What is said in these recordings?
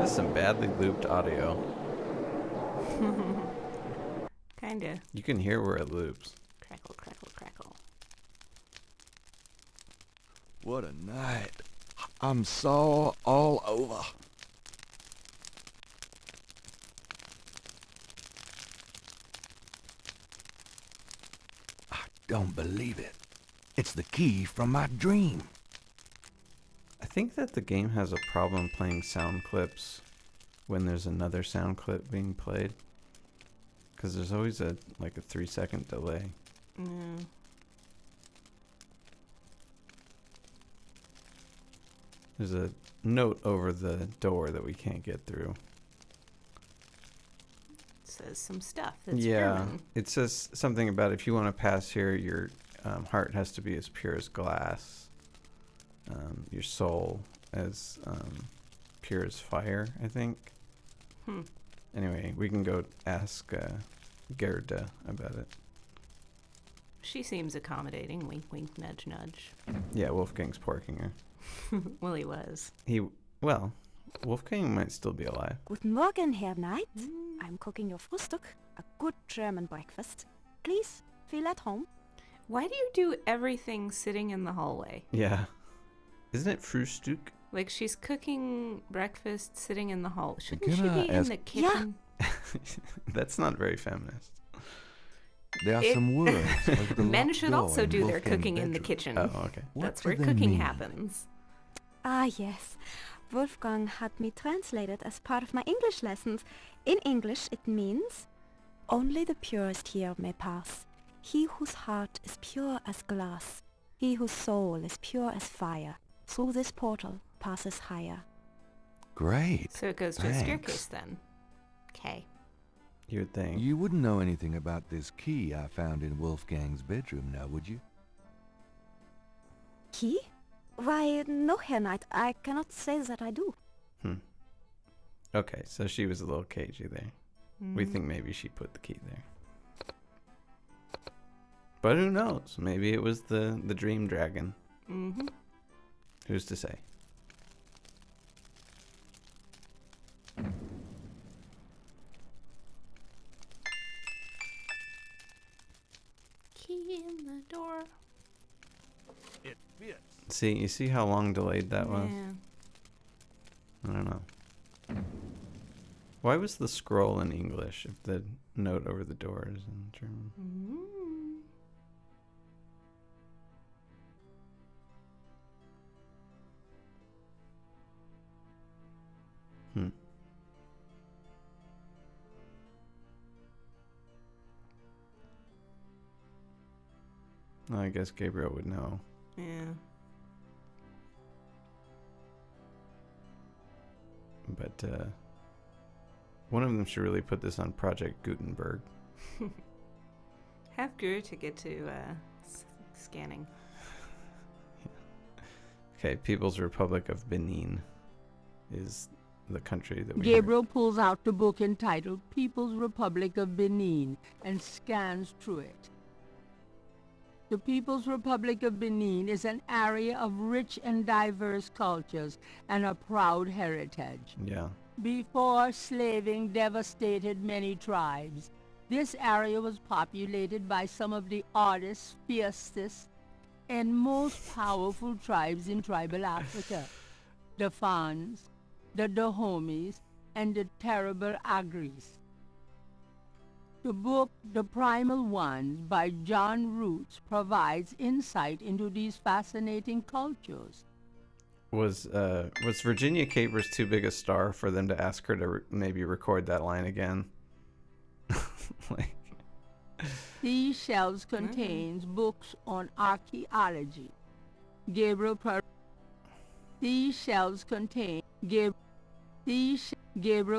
That is some badly looped audio. Kinda. You can hear where it loops. Crackle, crackle, crackle. What a night. I'm sore all over. I don't believe it. It's the key from my dream. I think that the game has a problem playing sound clips when there's another sound clip being played. Because there's always a 3-second delay. Mm. There's a note over the door that we can't get through. It says some stuff that's Yeah, German. it says something about if you want to pass here, your heart has to be as pure as glass. Your soul as pure as fire, I think. Anyway, we can go ask Gerda about it. She seems accommodating. Wink, wink, nudge, nudge. Yeah, Wolfgang's porking her. Well, he was. Wolfgang might still be alive. Guten Morgen, Herr Knight. I'm cooking your Frühstück, a good German breakfast. Please, feel at home. Why do you do everything sitting in the hallway? Yeah. Isn't it Frühstück? Like, she's cooking breakfast sitting in the hall. Shouldn't Can she I be in ask- the kitchen? That's not very feminist. There are some words. Over the Men locked should door also in do their Wolfgang's cooking in the bedroom. kitchen. Oh, okay. What That's do where they cooking mean? happens. Ah, yes. Wolfgang had me translated as part of my English lessons. In English, it means, only the purest here may pass. He whose heart is pure as glass. He whose soul is pure as fire. Through this portal passes higher. Great. So it goes to Thanks. a staircase then. Okay. You would think. You wouldn't know anything about this key I found in Wolfgang's bedroom now, would you? Key? Why, no, Herr Knight, I cannot say that I do. Okay, so she was a little cagey there. We think maybe she put the key there. But who knows? Maybe it was the dream dragon. Mm-hmm. Who's to say? Key in the door. It fits. See, you see how long delayed that was? Yeah. I don't know. Why was the scroll in English if the note over the door is in German? Well, I guess Gabriel would know. Yeah. But one of them should really put this on Project Gutenberg. Have Guru to get to scanning. Okay, People's Republic of Benin is the country that we Gabriel pulls out the book entitled People's Republic of Benin and scans through it. The People's Republic of Benin is an area of rich and diverse cultures and a proud heritage. Yeah. Before slaving devastated many tribes, this area was populated by some of the oddest, fiercest, and most powerful tribes in tribal Africa. The Fans, the Dahomis, and the terrible Agris. The book, The Primal Ones, by John Roots, provides insight into these fascinating cultures. Was Virginia Capers too big a star for them to ask her to maybe record that line again? Like, These shelves contains books on archaeology. These shelves contain Gabriel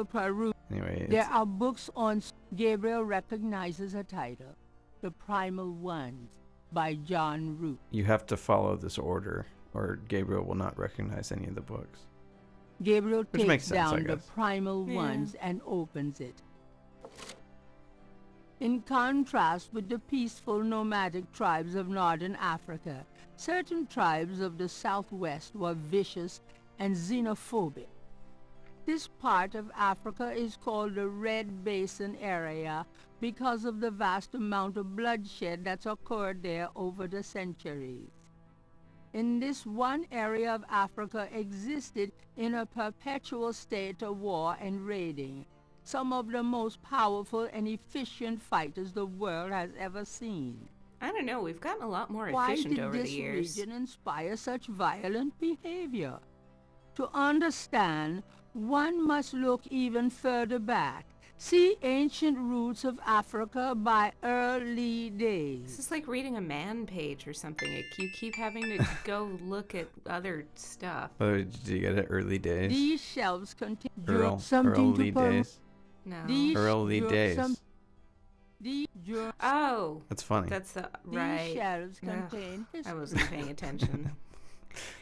Peru. anyway, There it's, are books on. Gabriel recognizes a title, The Primal Ones, by John Root. you have to follow this order, or Gabriel will not recognize any of the books. Gabriel Which makes takes sense, I down the guess. Primal Yeah. Ones and opens it. In contrast with the peaceful nomadic tribes of northern Africa, certain tribes of the southwest were vicious and xenophobic. This part of Africa is called the Red Basin area because of the vast amount of bloodshed that's occurred there over the centuries. In this one area of Africa existed in a perpetual state of war and raiding, some of the most powerful and efficient fighters the world has ever seen. I don't know. We've gotten a lot more Why efficient did over the this years. region inspire such violent behavior? To understand, one must look even further back. See Ancient Roots of Africa by Early This Days. is like reading a man page or something. You keep having to go look at other stuff. Oh, did you get it? Early days. These shelves contain Early days. No. Early days. Oh, That's funny. that's the These right. shelves Ugh, contain I history. wasn't paying attention.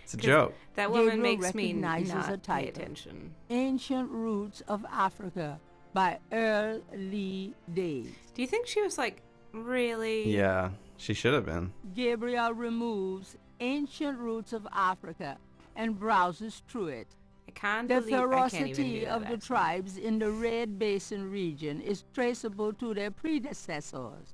It's a joke. That woman Gabriel makes me recognizes not a pay title. attention. Ancient Roots of Africa by Early Days. Do you think she was like, really? Yeah, she should have been. Gabriel removes Ancient Roots of Africa and browses through it. I can't The believe I can't even do ferocity that of the accent. tribes in the Red Basin region is traceable to their predecessors.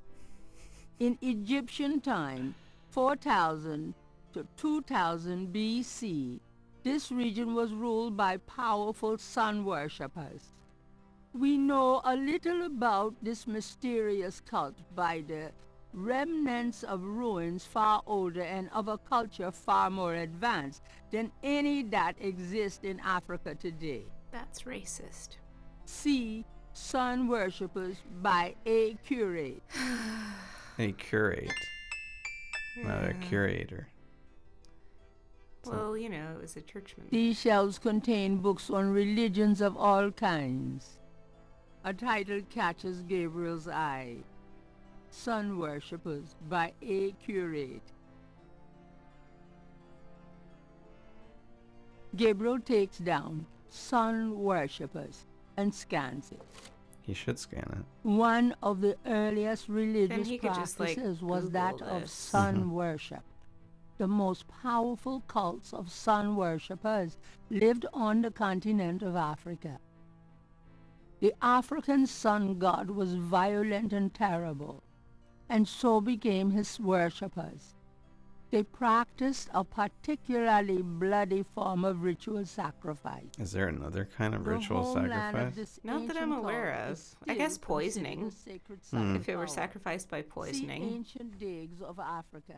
In Egyptian time, 4000 to 2000 BC, this region was ruled by powerful sun worshippers. We know a little about this mysterious cult by the remnants of ruins far older and of a culture far more advanced than any that exists in Africa today. That's racist. See Sun Worshippers by A. Curate. A curate, not a curator. Well, you know, it was a churchman. These shelves contain books on religions of all kinds. A title catches Gabriel's eye. Sun Worshippers by A. Curate. Gabriel takes down Sun Worshippers and scans it. He should scan it. One of the earliest religious he could just, like, practices was that Google of this. sun worship. The most powerful cults of sun worshippers lived on the continent of Africa. The African sun god was violent and terrible, and so became his worshippers. They practiced a particularly bloody form of ritual sacrifice. Is there another kind of The ritual homeland of sacrifice? this Not that I'm ancient aware cult of. is I guess still considered poisoning. a sacred site of If it were power. sacrificed by See poisoning. Ancient Digs of Africa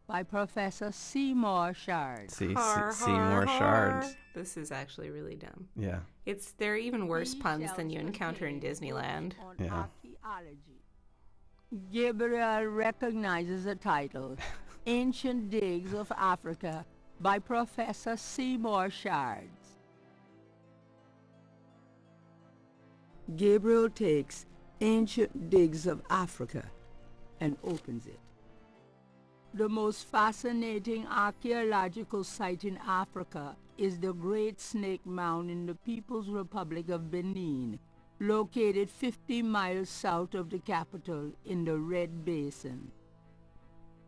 by Professor Seymour Shard. See, Har, Seymour har, Shards. har. This is actually really dumb. Yeah. There are even worse These puns than shelves you encounter in contain Disneyland. books on Yeah. archaeology. Gabriel recognizes the title, Ancient Digs of Africa by Professor Seymour Shards. Gabriel takes Ancient Digs of Africa and opens it. The most fascinating archaeological site in Africa is the Great Snake Mound in the People's Republic of Benin, located 50 miles south of the capital in the Red Basin.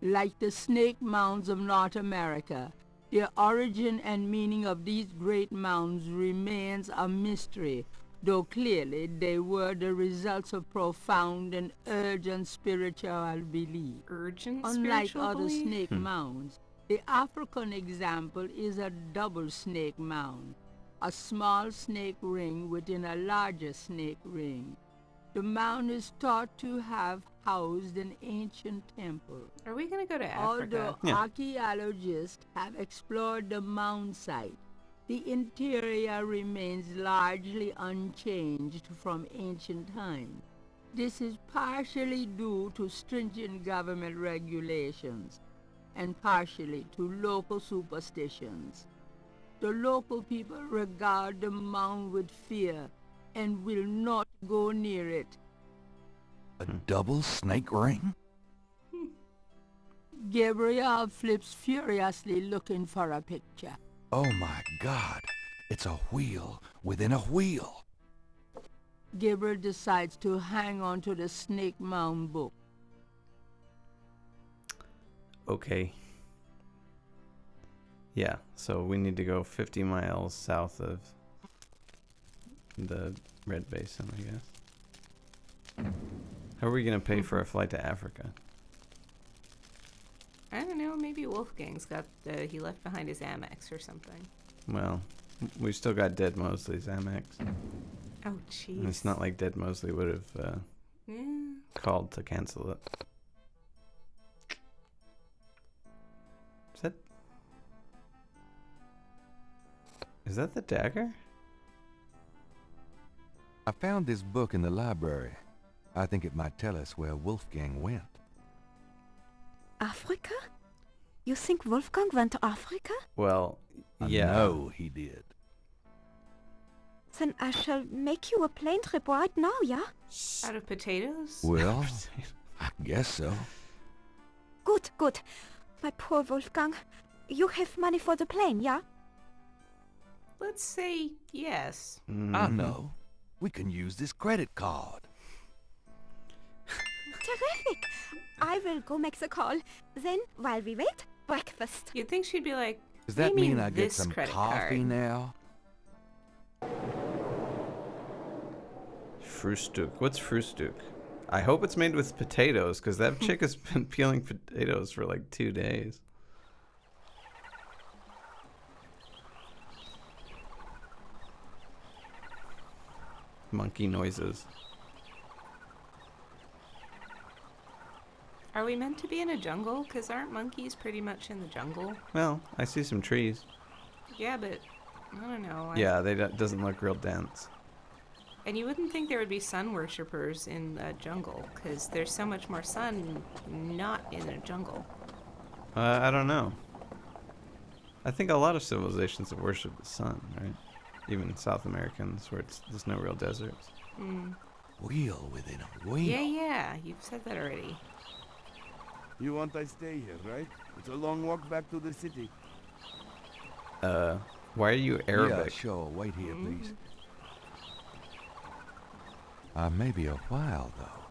Like the snake mounds of North America, the origin and meaning of these great mounds remains a mystery, though clearly they were the results of profound and urgent spiritual belief. Urgent Unlike spiritual other belief? snake mounds, the African example is a double snake mound, a small snake ring within a larger snake ring. The mound is thought to have housed an ancient temple. Are we going to go to Africa? Although archaeologists have explored the mound site, the interior remains largely unchanged from ancient times. This is partially due to stringent government regulations and partially to local superstitions. The local people regard the mound with fear and will not go near it. A double snake ring? Gabriel flips furiously looking for a picture. Oh my God. It's a wheel within a wheel. Gabriel decides to hang on to the Snake Mound book. Okay. Yeah, so we need to go 50 miles south of the red basin, I guess. How are we gonna pay for a flight to Africa? I don't know. Maybe Wolfgang's got he left behind his Amex or something. Well, we still got Dead Mosley's Amex. Oh, jeez. And it's not like Dead Mosley would have Yeah. called to cancel it. Is that the dagger? I found this book in the library. I think it might tell us where Wolfgang went. Africa? You think Wolfgang went to Africa? Well, I yeah. know he did. Then I shall make you a plane trip right now, yeah? Out of potatoes? Well, I guess so. Good, good. My poor Wolfgang. You have money for the plane, yeah? Let's say yes. I know. We can use this credit card. Terrific. I will go make the call. Then, while we wait, breakfast. You'd think she'd be like, Does "What do that you mean I get this some credit coffee card?" now? Frühstück. What's Frühstück? I hope it's made with potatoes, because that chick has been peeling potatoes for like 2 days. Monkey noises. Are we meant to be in a jungle? Because aren't monkeys pretty much in the jungle? Well, I see some trees. Yeah, but I don't know. Yeah, they doesn't look real dense. And you wouldn't think there would be sun worshippers in a jungle, because there's so much more sun not in a jungle. I don't know. I think a lot of civilizations have worshipped the sun, right? Even South Americans, where there's no real deserts. Mm. Wheel within a wheel. Yeah, you've said that already. You want I stay here, right? It's a long walk back to the city. Why are you Arabic? Yeah, sure. Wait here, Mm. please. Maybe a while, though.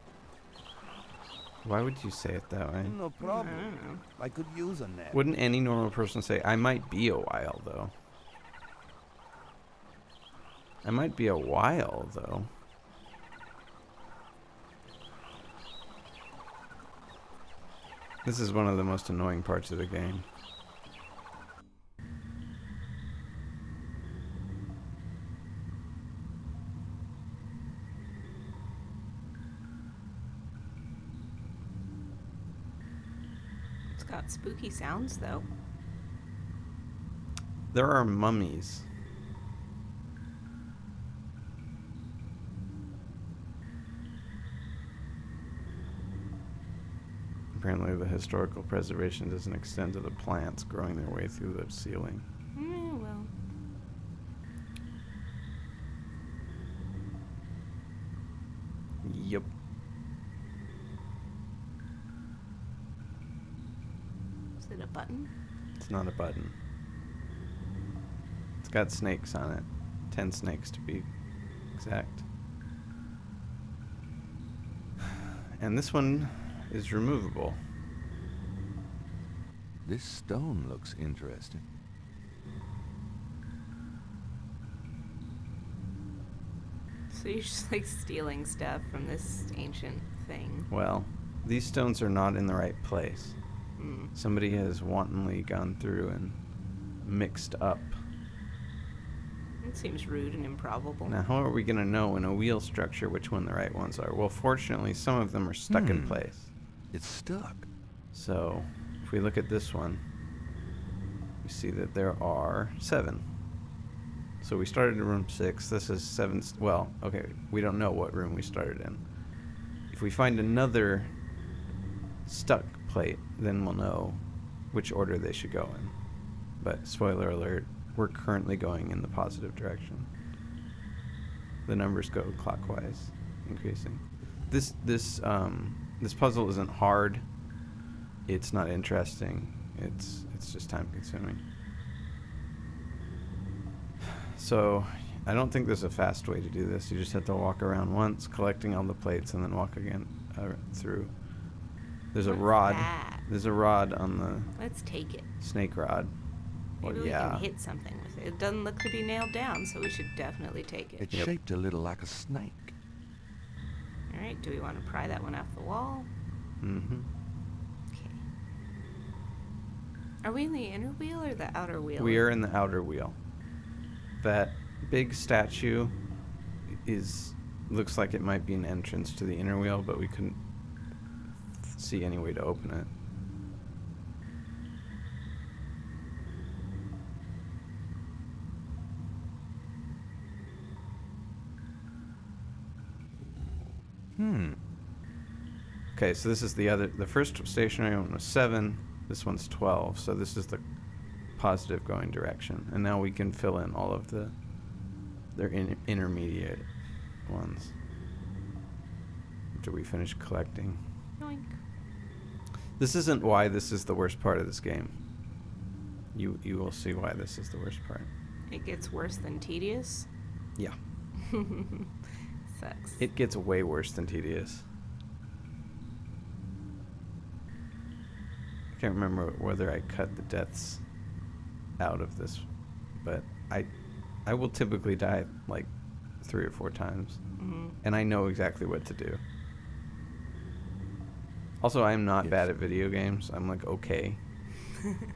Why would you say it that way? No I problem. don't know. I could use a nap. Wouldn't any normal person say, I might be a while, though? I might be a while, though. This is one of the most annoying parts of the game. It's got spooky sounds, though. There are mummies. Apparently the historical preservation doesn't extend to the plants growing their way through the ceiling. Well. Yep. Is it a button? It's not a button. It's got snakes on it. 10 snakes to be exact. And this one is removable. This stone looks interesting. So you're just like stealing stuff from this ancient thing. Well, these stones are not in the right place. Hmm. Somebody has wantonly gone through and mixed up. It seems rude and improbable. Now, how are we going to know in a wheel structure which one the right ones are? Well, fortunately, some of them are stuck in place. It's stuck. So, if we look at this one, we see that there are 7. So we started in room 6. This is 7. Well, okay, we don't know what room we started in. If we find another stuck plate, then we'll know which order they should go in. But spoiler alert, we're currently going in the positive direction. The numbers go clockwise, increasing. This puzzle isn't hard. It's not interesting. It's just time consuming. So I don't think there's a fast way to do this. You just have to walk around once, collecting all the plates, and then walk again through. There's a What's rod. that? There's a rod on the Let's take it. snake rod. Well, Maybe we yeah. can hit something with it. It doesn't look to be nailed down, so we should definitely take it. It's shaped a little like a snake. All right, do we want to pry that one off the wall? Mm-hmm. Okay. Are we in the inner wheel or the outer wheel? We are in the outer wheel. That big statue looks like it might be an entrance to the inner wheel, but we couldn't see any way to open it. Okay, so this is the first stationary one was 7, this one's 12, so this is the positive going direction. And now we can fill in all of their intermediate ones. After we finish collecting. Yoink. This isn't why this is the worst part of this game. You will see why this is the worst part. It gets worse than tedious. Yeah. Sucks. It gets way worse than tedious. I can't remember whether I cut the deaths out of this, but I will typically die like 3 or 4 times, and I know exactly what to do. Also, I'm not bad at video games. I'm like okay.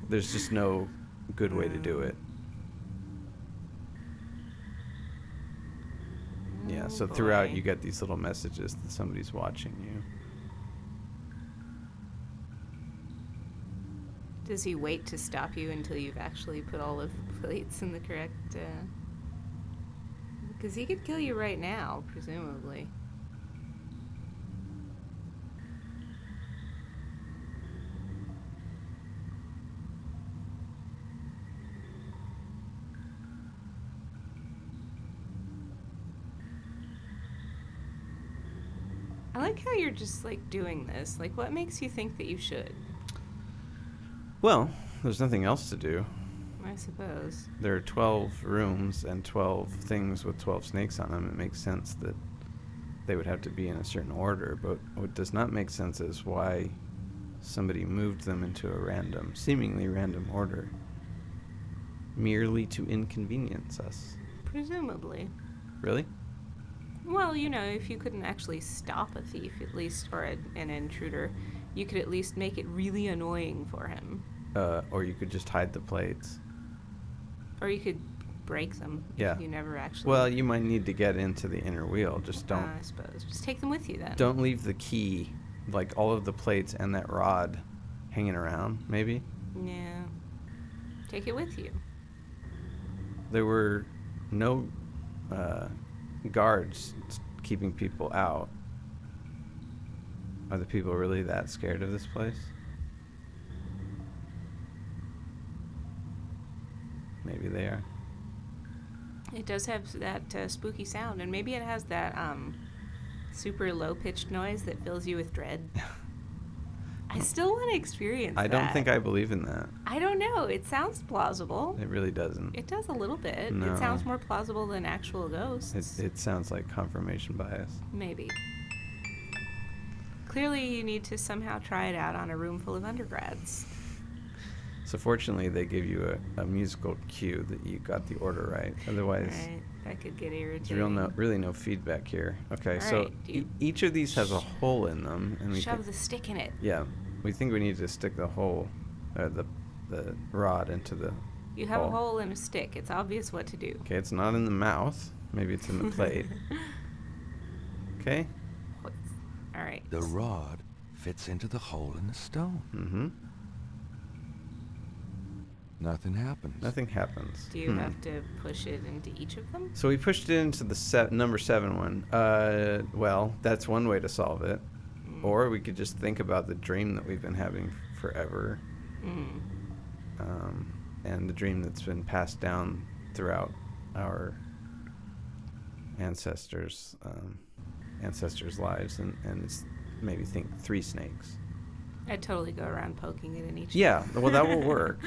There's just no good way to do it. Yeah, so throughout you get these little messages that somebody's watching you. Does he wait to stop you until you've actually put all of the plates in the correct... Because he could kill you right now, presumably. I like how you're just, like, doing this. Like, what makes you think that you should? Well, there's nothing else to do. I suppose. There are 12 rooms and 12 things with 12 snakes on them. It makes sense that they would have to be in a certain order, but what does not make sense is why somebody moved them into a seemingly random order, merely to inconvenience us. Presumably. Really? Well, you know, if you couldn't actually stop a thief, at least, or an intruder, you could at least make it really annoying for him. Or you could just hide the plates. Or you could break them Yeah. if you never actually... Well, you might need to get into the inner wheel. Just don't... I suppose. Just take them with you, then. Don't leave the key, like all of the plates and that rod hanging around, maybe? Yeah. Take it with you. There were no guards keeping people out. Are the people really that scared of this place? Maybe they are. It does have that spooky sound, and maybe it has that super low-pitched noise that fills you with dread. I still want to experience that. I don't think I believe in that. I don't know. It sounds plausible. It really doesn't. It does a little bit. No. It sounds more plausible than actual ghosts. It sounds like confirmation bias. Maybe. Clearly, you need to somehow try it out on a room full of undergrads. So fortunately, they give you a musical cue that you got the order right. Otherwise, Right, that could get irritating. there's really no feedback here. Okay, so Alright, do you- each of these has a hole in them, and we Shove the stick in it. yeah, we think we need to stick the hole, the rod into the. You have a hole and a stick. It's obvious what to do. Okay, it's not in the mouth. Maybe it's in the plate. Okay. All right. The rod fits into the hole in the stone. Mm-hmm. Nothing happens. Nothing happens. Do you have to push it into each of them? So we pushed it into the number 7 one. Well, that's one way to solve it. Or we could just think about the dream that we've been having forever. And the dream that's been passed down throughout our ancestors' lives, and it's maybe think 3 snakes. I'd totally go around poking it in each. Yeah, well, that will work.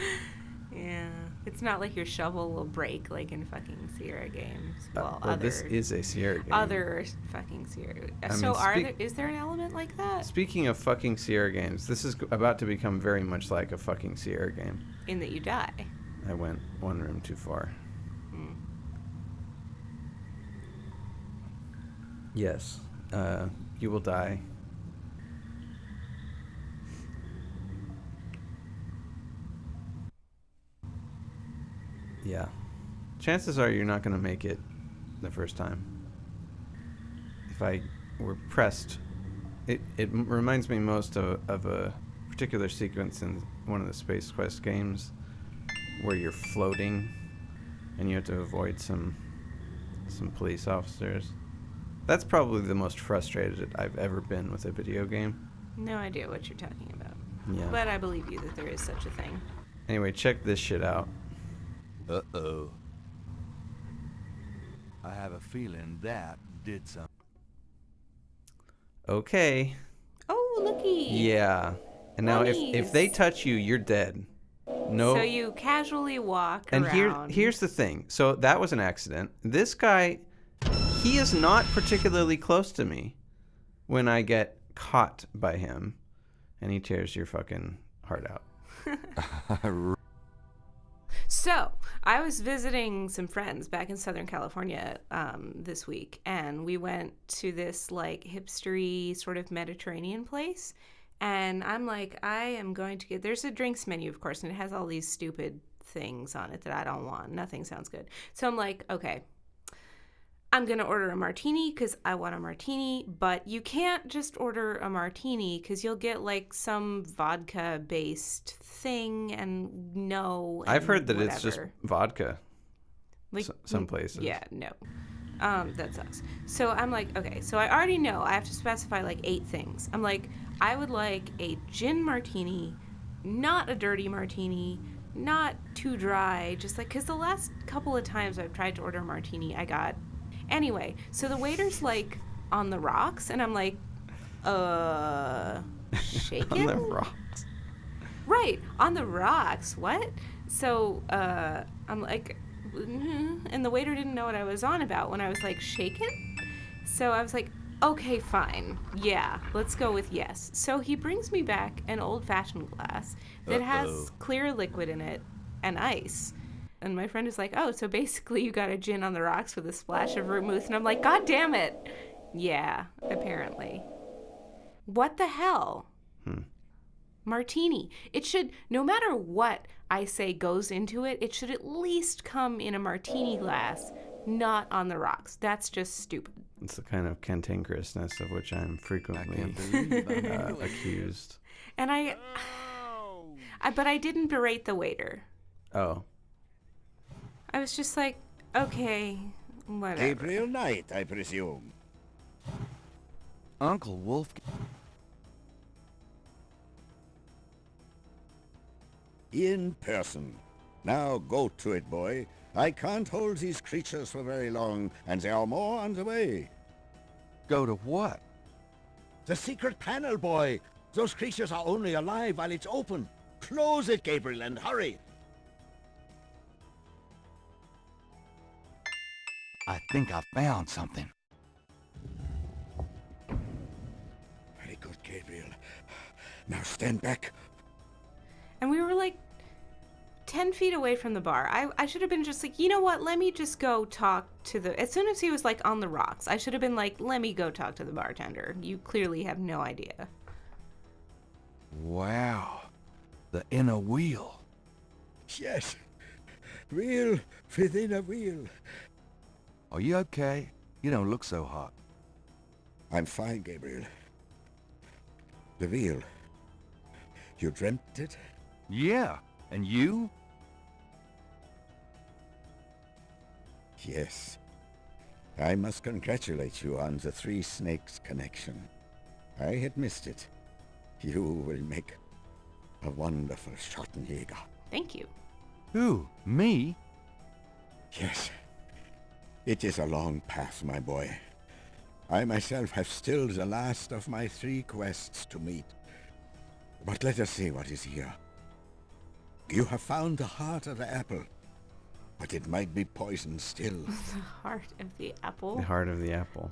Yeah, it's not like your shovel will break like in fucking Sierra games. Well, this is a Sierra game. Other fucking Sierra. I So mean, is there an element like that Speaking of fucking Sierra games, this is about to become very much like a fucking Sierra game. in that you die? I went one room too far. Yes, you will die. Yeah. Chances are you're not going to make it the first time. If I were pressed, it reminds me most of a particular sequence in one of the Space Quest games where you're floating and you have to avoid some police officers. That's probably the most frustrated I've ever been with a video game. No idea what you're talking about. Yeah. But I believe you that there is such a thing. Anyway, check this shit out. Uh-oh. I have a feeling that did something. Okay. Oh, looky. Yeah. And now if Bunnies. they touch you, you're dead. No. So you casually walk And around. here's the thing. So that was an accident. This guy, he is not particularly close to me when I get caught by him, and he tears your fucking heart out. So, I was visiting some friends back in Southern California this week, and we went to this like hipstery sort of Mediterranean place. And I'm like, I am going to get, there's a drinks menu, of course, and it has all these stupid things on it that I don't want. Nothing sounds good. So I'm like, okay, I'm going to order a martini because I want a martini, but you can't just order a martini because you'll get like some vodka based thing and no. I've heard that whatever. it's just vodka. Like, some places. Yeah, no. That sucks. So I'm like, okay, so I already know I have to specify like 8 things. I'm like, I would like a gin martini, not a dirty martini, not too dry, just like, because the last couple of times I've tried to order a martini, I got. Anyway, so the waiter's like on the rocks, and I'm like, shaken? On the rocks. Right, on the rocks, what? So, I'm like, and the waiter didn't know what I was on about when I was like, shaken? So I was like, okay, fine. Yeah, let's go with yes. So he brings me back an old-fashioned glass that has clear liquid in it and ice. And my friend is like, oh, so basically you got a gin on the rocks with a splash of vermouth. And I'm like, God damn it. Yeah, apparently. What the hell? Martini. It should, no matter what I say goes into it, it should at least come in a martini glass, not on the rocks. That's just stupid. It's the kind of cantankerousness of which I'm frequently accused. And but I didn't berate the waiter. Oh. I was just like, okay, whatever. Gabriel Knight, I presume. Uncle Wolf. In person. Now go to it, boy. I can't hold these creatures for very long, and there are more on the way. Go to what? The secret panel, boy. Those creatures are only alive while it's open. Close it, Gabriel, and hurry. I think I found something. Very good, Gabriel. Now stand back. And we were like 10 feet away from the bar. I should have been just like, you know what? Let me just go talk to the... As soon as he was like on the rocks, I should have been like, let me go talk to the bartender. You clearly have no idea. Wow. The inner wheel. Yes. Wheel within a wheel. Are you okay? You don't look so hot. I'm fine, Gabriel. The wheel. You dreamt it? Yeah. And you? Yes. I must congratulate you on the Three Snakes connection. I had missed it. You will make a wonderful Schottenjäger. Thank you. Who? Me? Yes. It is a long path, my boy. I myself have still the last of my 3 quests to meet. But let us see what is here. You have found the heart of the apple, but it might be poisoned still. The heart of the apple? The heart of the apple.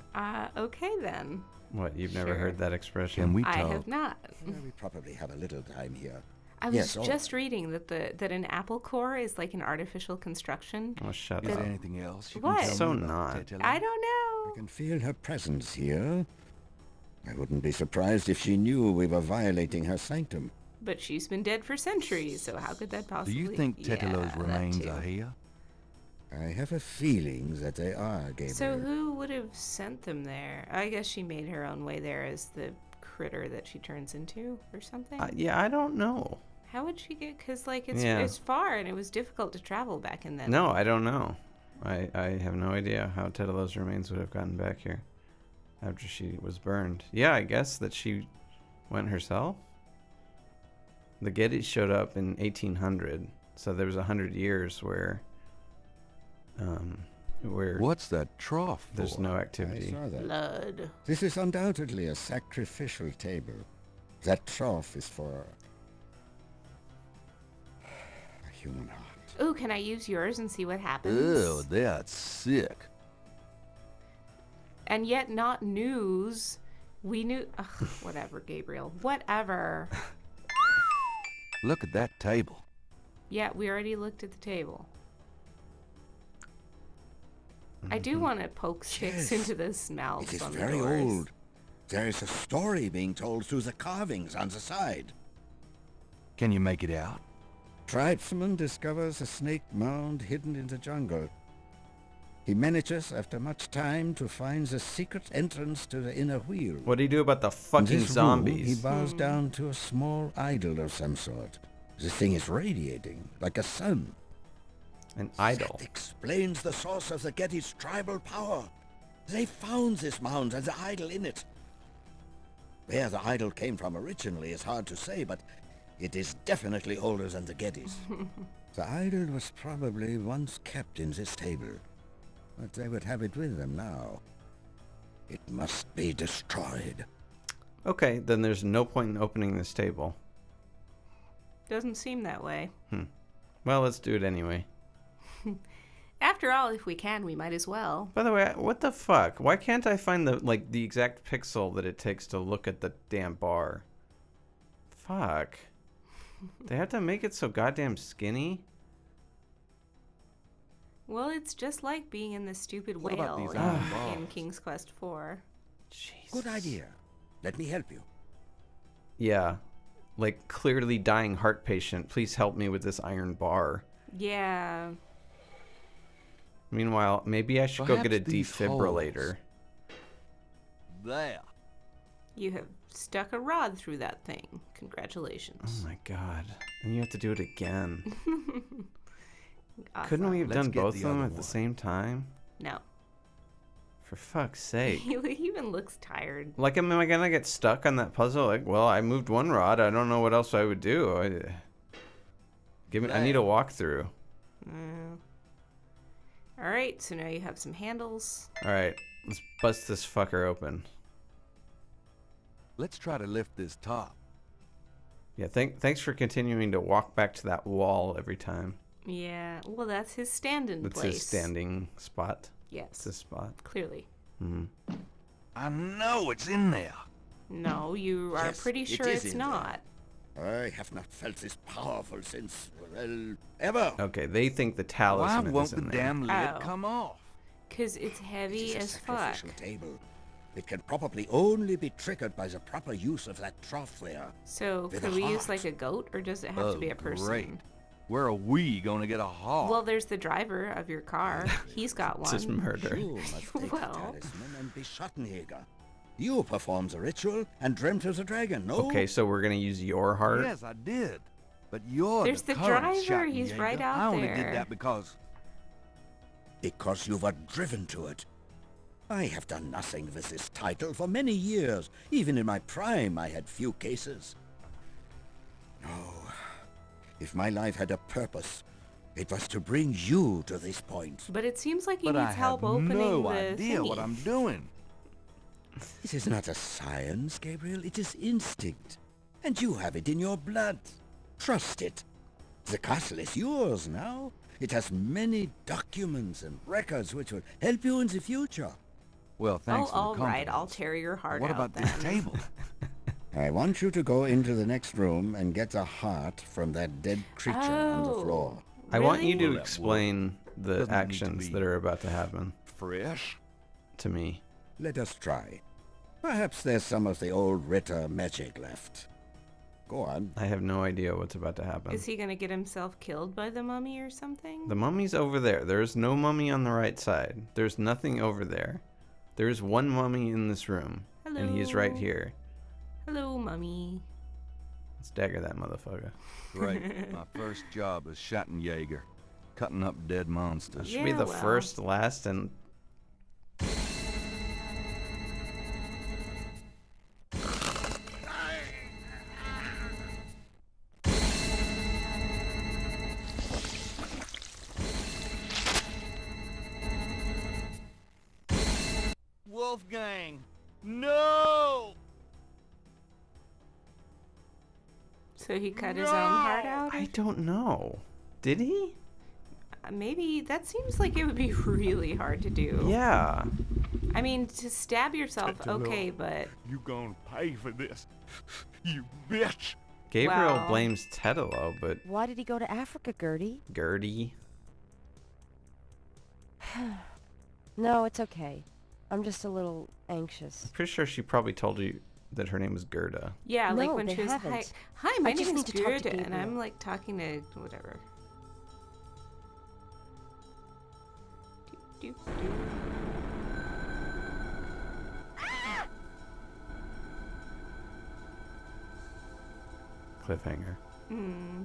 Okay then. What, you've never Sure. heard that expression? Can we I talk? have not. We probably have a little time here. I was Yes, just reading that an apple core is like an artificial construction. Oh, shut Is up. there anything else you What? can tell So me about not. Tetelo? I don't I know. can feel her presence here. I wouldn't be surprised if she knew we were violating her sanctum. But she's been dead for centuries, so how could that Do possibly... you think Tetelo's that remains too. are here? I have a feeling that they are, Gabriel. So who would have sent them there? I guess she made her own way there as the critter that she turns into or something. Yeah, I don't know. How would she get... Because, like, it's, Yeah. it's far and it was difficult to travel back in then. No, I don't know. I have no idea how Tetelo's remains would have gotten back here after she was burned. Yeah, I guess that she went herself. The Gettys showed up in 1800, so there was 100 years where What's that trough for? there's no I activity. saw that. Blood. This is undoubtedly a sacrificial table. That trough is for a human heart. Ooh, can I use yours and see what happens? Ew, that's sick. And yet not news. We knew... Ugh, whatever, Gabriel. Whatever. Look at that table. Yeah, we already looked at the table. I Mm-hmm. do want to poke sticks Yes. into the smells It is on the very doors. old. There is a story being told through the carvings on the side. Can you make it out? Tribesman discovers a snake mound hidden in the jungle. He manages, after much time, to find the secret entrance to the inner wheel. What do you do about the In fucking this room, zombies? he bows down to a small idol of some sort. The thing is radiating, like a sun. An idol. That explains the source of the Getty's tribal power. They found this mound and the idol in it. Where the idol came from originally is hard to say, but it is definitely older than the Gettys. The idol was probably once kept in this table, but they would have it with them now. It must be destroyed. Okay, then there's no point in opening this table. Doesn't seem that way. Well, let's do it anyway. After all, if we can, we might as well. By the way, what the fuck? Why can't I find the exact pixel that it takes to look at the damn bar? Fuck. They have to make it so goddamn skinny? Well, it's just like being in the stupid What about whale these iron in bars? King's Quest 4. Jesus. Good idea. Let me help you. Yeah. Like, clearly dying heart patient. Please help me with this iron bar. Yeah. Meanwhile, maybe I should go get a Perhaps these defibrillator. There. You have stuck a rod through that thing. Congratulations. Oh my god. And you have to do it again. Awesome. Couldn't we have Let's done get both the of them other at the one. same time? No. For fuck's sake. He even looks tired. Like, am I gonna get stuck on that puzzle? Like, well, I moved one rod. I don't know what else I would do. I need a walkthrough. All right, so now you have some handles. All right, let's bust this fucker open. Let's try to lift this top. Yeah, thanks for continuing to walk back to that wall every time. Yeah, well, that's his stand-in That's place. his standing spot. Yes, It's his spot. clearly. I know it's in there. No, you are Yes, pretty it sure is it's in there. not. I have not felt this powerful since, well, ever. Okay, they think the Why talisman won't is the in there. damn lid Oh. come off? Because it's It heavy is a as fuck. sacrificial table. It can probably only be triggered by the proper use of that trough there. So With could a we use heart. like a goat, or does it have to be a person? Great. Where are we gonna get a heart? Well, there's the driver of your car. He's got It's just one. murder. You must take Well. the talisman and be Schottenjäger. You performed the ritual and dreamt of the dragon, no? Okay, so we're gonna use your heart. Yes, I did. But you're There's the current driver. He's Schottenjäger. right out I only there. did that because Because you were driven to it. I have done nothing with this title for many years. Even in my prime, I had few cases. No. If my life had a purpose, it was to bring you to this point. But it seems like he but I needs help have opening no the idea thingy. what I'm doing. This is not a science, Gabriel. It is instinct. And you have it in your blood. Trust it. The castle is yours now. It has many documents and records which will help you in the future. Well, thanks Oh, for the all right. I'll confidence. tear your heart What out about then. this table? I want you to go into the next room and get a heart from that dead creature on the floor. I want you Really? to explain the Doesn't need to actions be- that are about to happen Fresh? to me. Let us try. Perhaps there's some of the old Ritter magic left. Go on. I have no idea what's about to happen. Is he gonna get himself killed by the mummy or something? The mummy's over there. There's no mummy on the right side. There's nothing over there. There's one mummy in this room, and he's right Hello. here. Hello, mummy. Let's dagger that motherfucker. Great. My first job as Schattenjäger. Cutting up dead monsters. Should be Yeah, the well. first, last, and Wolfgang! No! So he cut his own heart out? I don't know. Did he? Maybe. That seems like it would be really hard to do. Yeah. I mean, to stab yourself, okay, but You gonna pay for this, you bitch! Gabriel Wow. blames Tedalo, but Why did he go to Africa, Gertie? Gertie. No, it's okay. I'm just a little anxious. I'm pretty sure she probably told you that her name was Gerda. yeah, like No, when they she was hi, haven't. hi, my I just name is need to talk to Gerda, and Gabriel. I'm like talking to whatever. Do, do, do. Cliffhanger. Hmm.